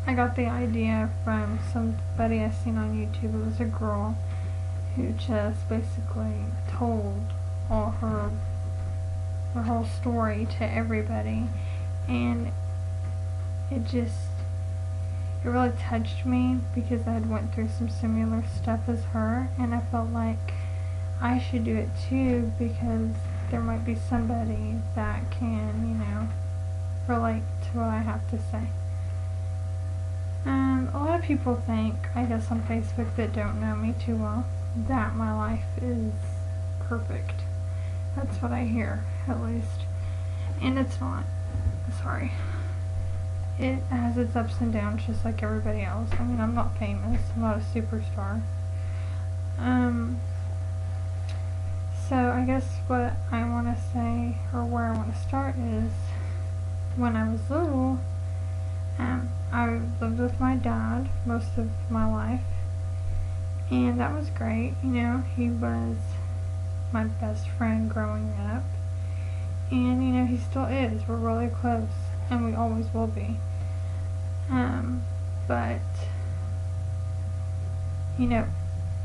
I got the idea from somebody I seen on YouTube. It was a girl who just basically told all her whole story to everybody, and it really touched me because I had went through some similar stuff as her, and I felt like I should do it too because there might be somebody that can, relate to what I have to say. A lot of people think, I guess on Facebook that don't know me too well, that my life is perfect. That's what I hear, at least. And it's not. Sorry. It has its ups and downs just like everybody else. I mean, I'm not famous. I'm not a superstar. So I guess what I want to say, or where I want to start is, when I was little, I lived with my dad most of my life, and that was great. He was my best friend growing up, and he still is. We're really close, and we always will be. But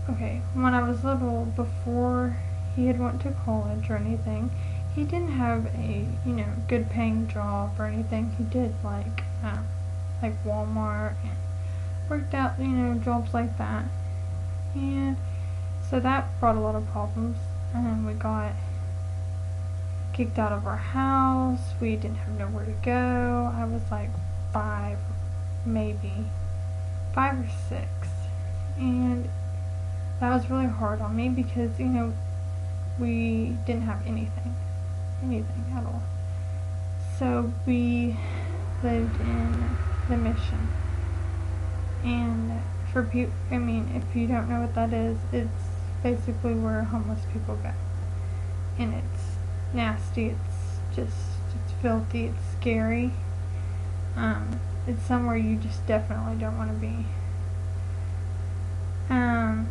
okay, when I was little, before he had went to college or anything, he didn't have a good paying job or anything. He did like Walmart and worked out jobs like that, and so that brought a lot of problems. And we got kicked out of our house. We didn't have nowhere to go. I was like 5, maybe 5 or 6, and that was really hard on me because we didn't have anything at all. So we lived in the Mission, and if you don't know what that is, it's basically where homeless people go, and it's nasty. It's filthy. It's scary. It's somewhere you just definitely don't want to be. And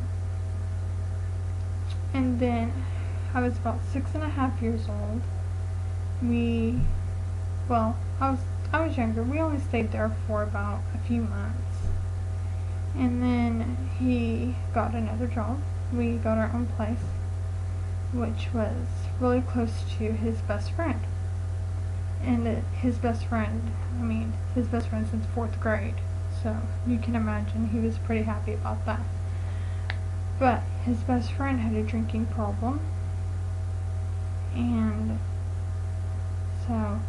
then I was about 6.5 years old. I was younger. We only stayed there for about a few months. And then he got another job. We got our own place, which was really close to his best friend. And his best friend since 4th grade. So you can imagine he was pretty happy about that. But his best friend had a drinking problem, and so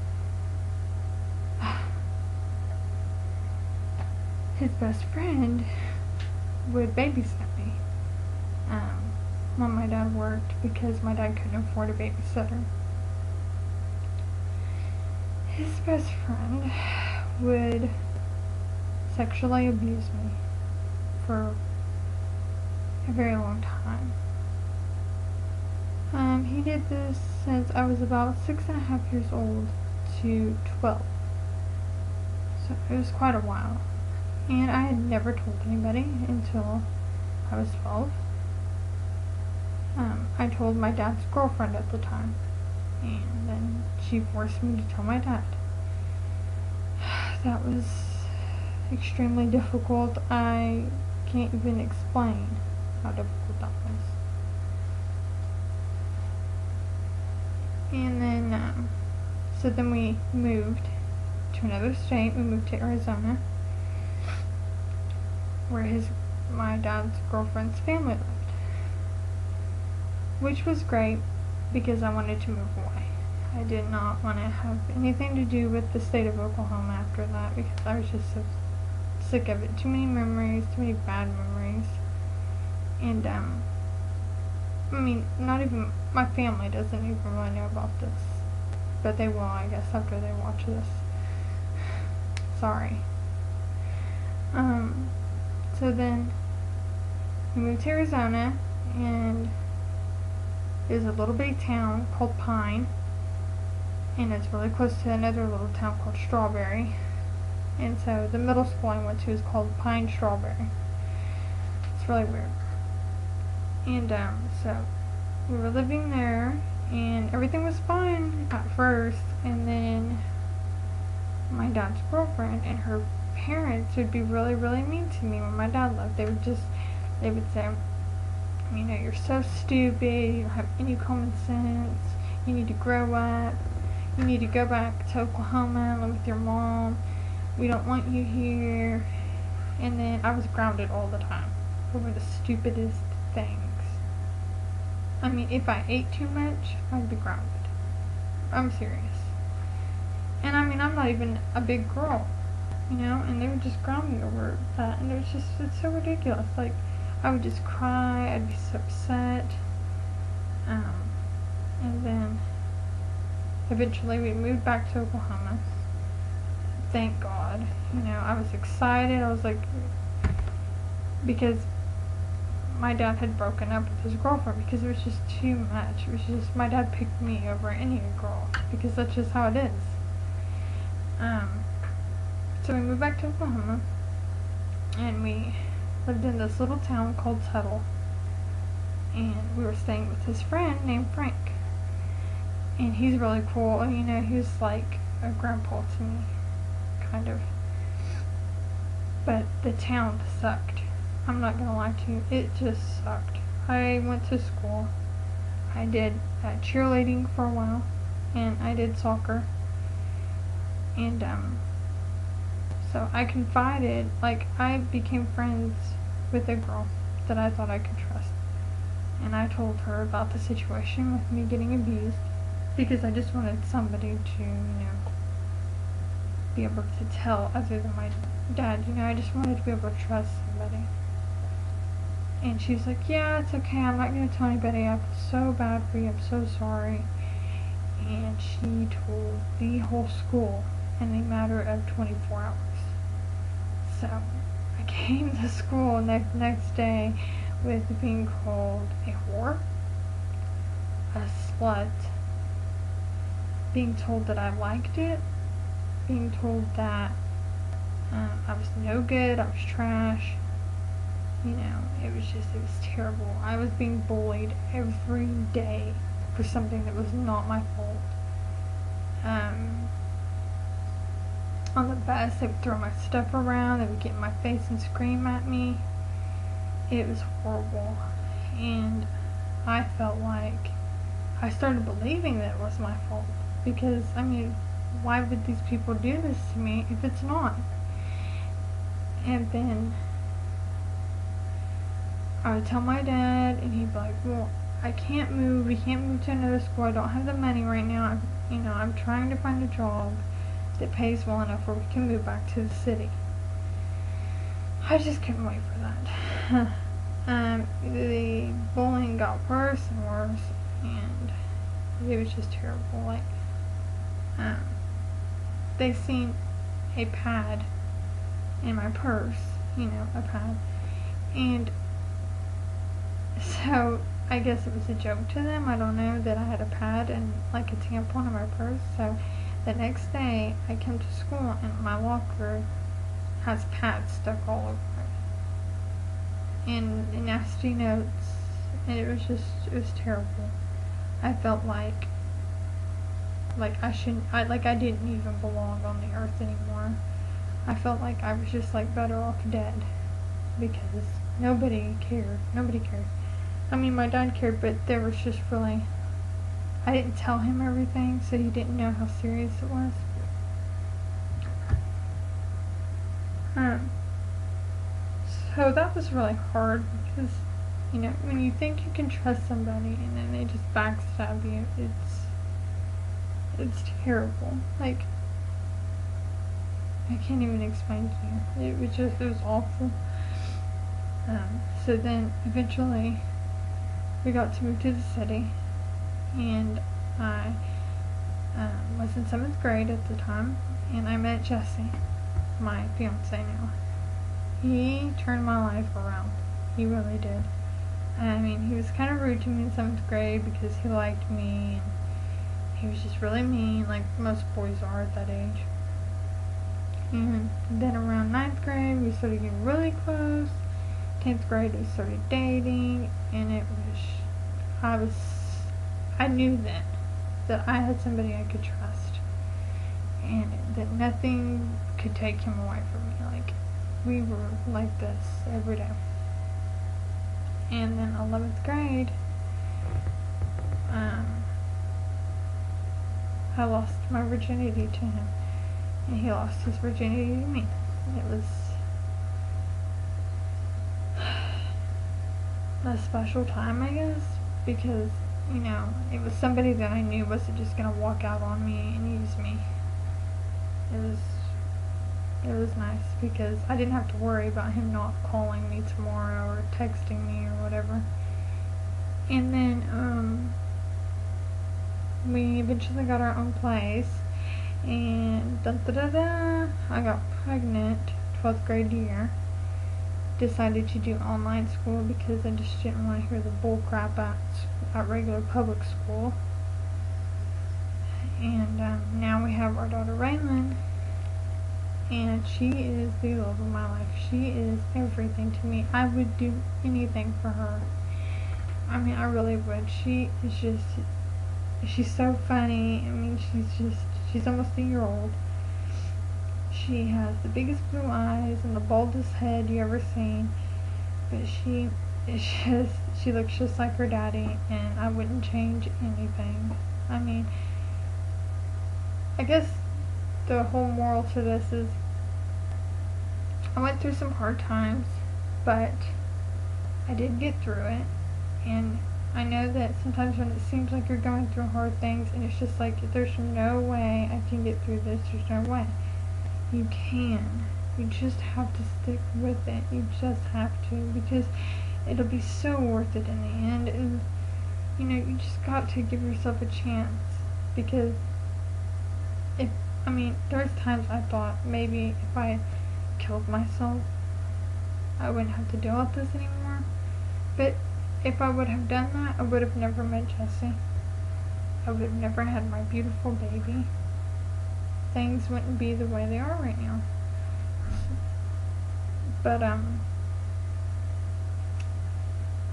his best friend would babysit me when my dad worked, because my dad couldn't afford a babysitter. His best friend would sexually abuse me for a very long time. He did this since I was about 6.5 years old to 12. So it was quite a while. And I had never told anybody until I was 12. I told my dad's girlfriend at the time, and then she forced me to tell my dad. That was extremely difficult. I can't even explain how difficult that was. And then, so then we moved to another state. We moved to Arizona, where my dad's girlfriend's family lived, which was great because I wanted to move away. I did not want to have anything to do with the state of Oklahoma after that, because I was just so sick of it. Too many memories, too many bad memories. And not even my family doesn't even really know about this, but they will, I guess, after they watch this. Sorry. So then we moved to Arizona, and there's a little bitty town called Pine, and it's really close to another little town called Strawberry. And so the middle school I went to is called Pine Strawberry. It's really weird. And so we were living there, and everything was fine at first, and then my dad's girlfriend and her parents would be really, really mean to me when my dad left. They would say, you know, you're so stupid, you don't have any common sense, you need to grow up, you need to go back to Oklahoma and live with your mom, we don't want you here. And then I was grounded all the time over the stupidest things. I mean, if I ate too much, I'd be grounded. I'm serious. And I mean, I'm not even a big girl, you know, and they would just ground me over that, and it's so ridiculous. Like, I would just cry, I'd be so upset, and then eventually we moved back to Oklahoma. Thank God. You know, I was excited. I was like, because my dad had broken up with his girlfriend because it was just too much. It was just, my dad picked me over any girl because that's just how it is. So we moved back to Oklahoma, and we lived in this little town called Tuttle, and we were staying with his friend named Frank, and he's really cool. You know, he was like a grandpa to me, kind of. But the town sucked. I'm not gonna lie to you, it just sucked. I went to school, I did cheerleading for a while, and I did soccer, and so I confided, like, I became friends with a girl that I thought I could trust, and I told her about the situation with me getting abused, because I just wanted somebody to, you know, be able to tell other than my dad. You know, I just wanted to be able to trust somebody. And she's like, yeah, it's okay, I'm not going to tell anybody, I feel so bad for you, I'm so sorry. And she told the whole school in a matter of 24 hours. So I came to school next day with being called a whore, a slut, being told that I liked it, being told that I was no good, I was trash. You know, it was terrible. I was being bullied every day for something that was not my fault. On the bus, they would throw my stuff around, they would get in my face and scream at me. It was horrible. And I felt like I started believing that it was my fault. Because, I mean, why would these people do this to me if it's not? And then I would tell my dad, and he'd be like, well, I can't move, we can't move to another school, I don't have the money right now, I'm trying to find a job that pays well enough where we can move back to the city. I just couldn't wait for that. The bullying got worse and worse, and it was just terrible. Like, they seen a pad in my purse, a pad, and so I guess it was a joke to them, I don't know, that I had a pad and like a tampon in my purse. So the next day I come to school and my locker has pads stuck all over it and nasty notes, and it was terrible. I felt like I didn't even belong on the earth anymore. I felt like I was just like better off dead, because nobody cared. I mean, my dad cared, but there was just really, I didn't tell him everything, so he didn't know how serious it was. So that was really hard, because, when you think you can trust somebody and then they just backstab you, it's terrible. Like, I can't even explain to you. It was awful. So then, eventually, we got to move to the city, and I was in 7th grade at the time, and I met Jesse, my fiance now. He turned my life around. He really did. I mean, he was kind of rude to me in 7th grade because he liked me, and he was just really mean, like most boys are at that age. And then around 9th grade, we started getting really close. 10th grade, we started dating, and I knew then that I had somebody I could trust, and that nothing could take him away from me. Like, we were like this every day. And then 11th grade, I lost my virginity to him, and he lost his virginity to me. It was a special time, I guess, because, you know, it was somebody that I knew wasn't just gonna walk out on me and use me. It was nice because I didn't have to worry about him not calling me tomorrow or texting me or whatever. And then, we eventually got our own place, and I got pregnant 12th grade year. Decided to do online school because I just didn't want to hear the bull crap at regular public school. And now we have our daughter Raylan, and she is the love of my life. She is everything to me. I would do anything for her. I mean, I really would. She is just, she's so funny. I mean, she's almost a year old. She has the biggest blue eyes and the baldest head you ever seen, but she looks just like her daddy, and I wouldn't change anything. I mean, I guess the whole moral to this is I went through some hard times, but I did get through it, and I know that sometimes when it seems like you're going through hard things and it's just like, there's no way I can get through this, there's no way. You can. You just have to stick with it. You just have to, because it'll be so worth it in the end. And, you know, you just got to give yourself a chance, because there's times I thought maybe if I killed myself, I wouldn't have to deal with this anymore. But if I would have done that, I would have never met Jesse. I would have never had my beautiful baby. Things wouldn't be the way they are right now. But,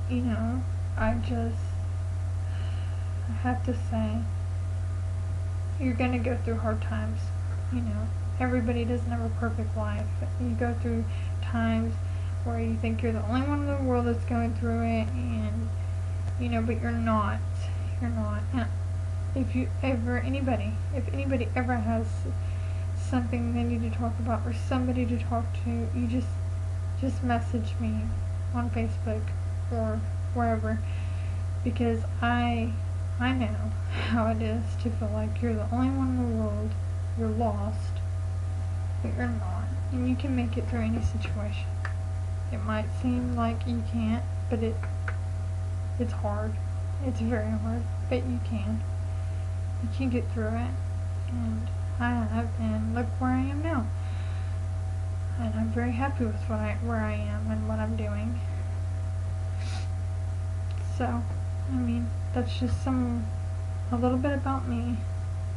you know, I have to say, you're gonna go through hard times. You know, everybody doesn't have a perfect life. You go through times where you think you're the only one in the world that's going through it, and, you know, but you're not. You're not. And if anybody ever has something they need to talk about or somebody to talk to, you just message me on Facebook or wherever, because I know how it is to feel like you're the only one in the world, you're lost, but you're not, and you can make it through any situation. It might seem like you can't, but it's hard. It's very hard, but you can. You can get through it, and I have, and look where I am now. And I'm very happy with where I am and what I'm doing. So, I mean, that's just a little bit about me.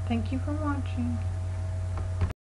Thank you for watching.